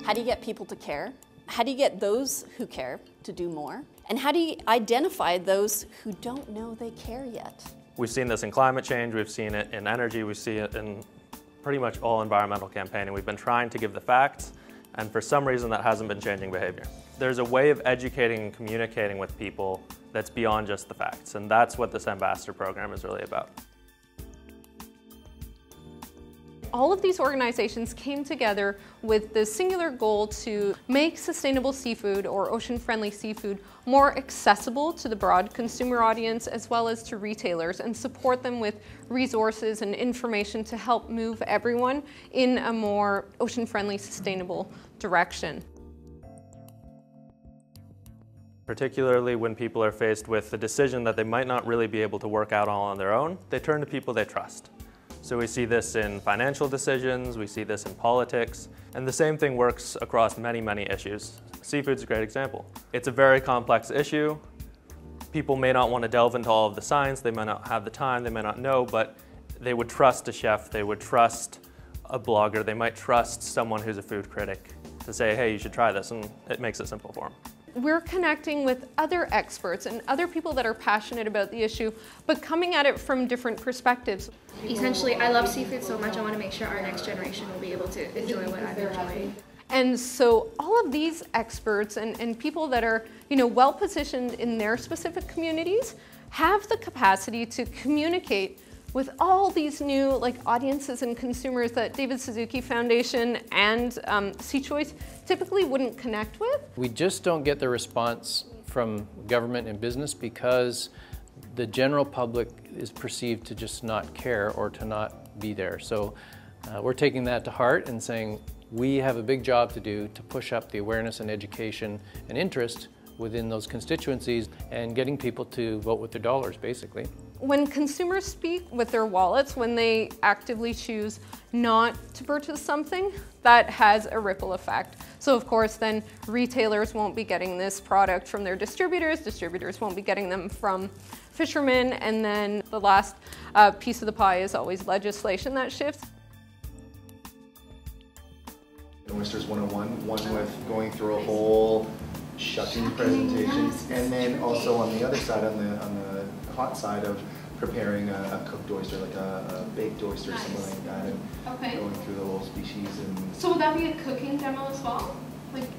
How do you get people to care? How do you get those who care to do more? And how do you identify those who don't know they care yet? We've seen this in climate change, we've seen it in energy, we see it in pretty much all environmental campaigning. We've been trying to give the facts, and for some reason that hasn't been changing behavior. There's a way of educating and communicating with people that's beyond just the facts, and that's what this ambassador program is really about. All of these organizations came together with the singular goal to make sustainable seafood or ocean-friendly seafood more accessible to the broad consumer audience as well as to retailers, and support them with resources and information to help move everyone in a more ocean-friendly, sustainable direction. Particularly when people are faced with the decision that they might not really be able to work out all on their own, they turn to people they trust. So we see this in financial decisions, we see this in politics, and the same thing works across many, many issues. Seafood's a great example. It's a very complex issue. People may not want to delve into all of the science, they may not have the time, they may not know, but they would trust a chef, they would trust a blogger, they might trust someone who's a food critic to say, hey, you should try this, and it makes it simple for them. We're connecting with other experts and other people that are passionate about the issue, but coming at it from different perspectives. Essentially, I love seafood so much, I want to make sure our next generation will be able to enjoy what I've enjoyed. And so all of these experts and people that are, well positioned in their specific communities have the capacity to communicate with all these new audiences and consumers that David Suzuki Foundation and SeaChoice typically wouldn't connect with. We just don't get the response from government and business because the general public is perceived to just not care or to not be there. So we're taking that to heart and saying we have a big job to do to push up the awareness and education and interest within those constituencies and getting people to vote with their dollars, basically. When consumers speak with their wallets, when they actively choose not to purchase something, that has a ripple effect. So of course then retailers won't be getting this product from their distributors won't be getting them from fishermen, and then the last piece of the pie is always legislation that shifts. Oysters 101, one with going through a whole shucking presentation, and then also on the other side, on the hot side of preparing a cooked oyster, like a baked oyster, or something like that, and going through the whole species. And so would that be a cooking demo as well?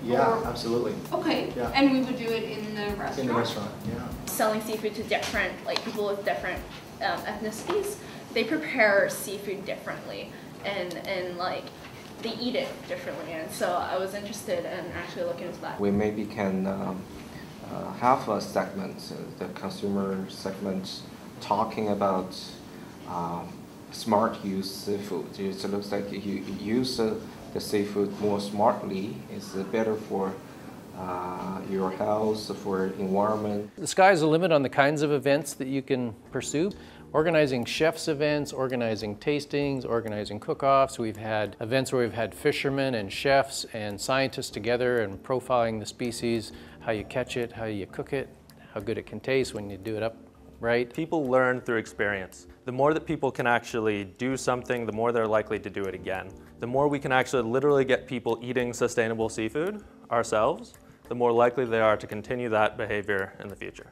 Yeah, absolutely. Okay. Yeah. And we would do it in the restaurant? In the restaurant, yeah. Selling seafood to different, people with different ethnicities, they prepare seafood differently, and they eat it differently, and so I was interested in actually looking into that. We maybe can have a segment, the consumer segment, talking about smart use seafood. It looks like you use the seafood more smartly, it's better for your health, for environment. The sky's the limit on the kinds of events that you can pursue. Organizing chefs events, organizing tastings, organizing cook-offs. We've had events where we've had fishermen and chefs and scientists together and profiling the species, how you catch it, how you cook it, how good it can taste when you do it up right. People learn through experience. The more that people can actually do something, the more they're likely to do it again. The more we can actually literally get people eating sustainable seafood ourselves, the more likely they are to continue that behavior in the future.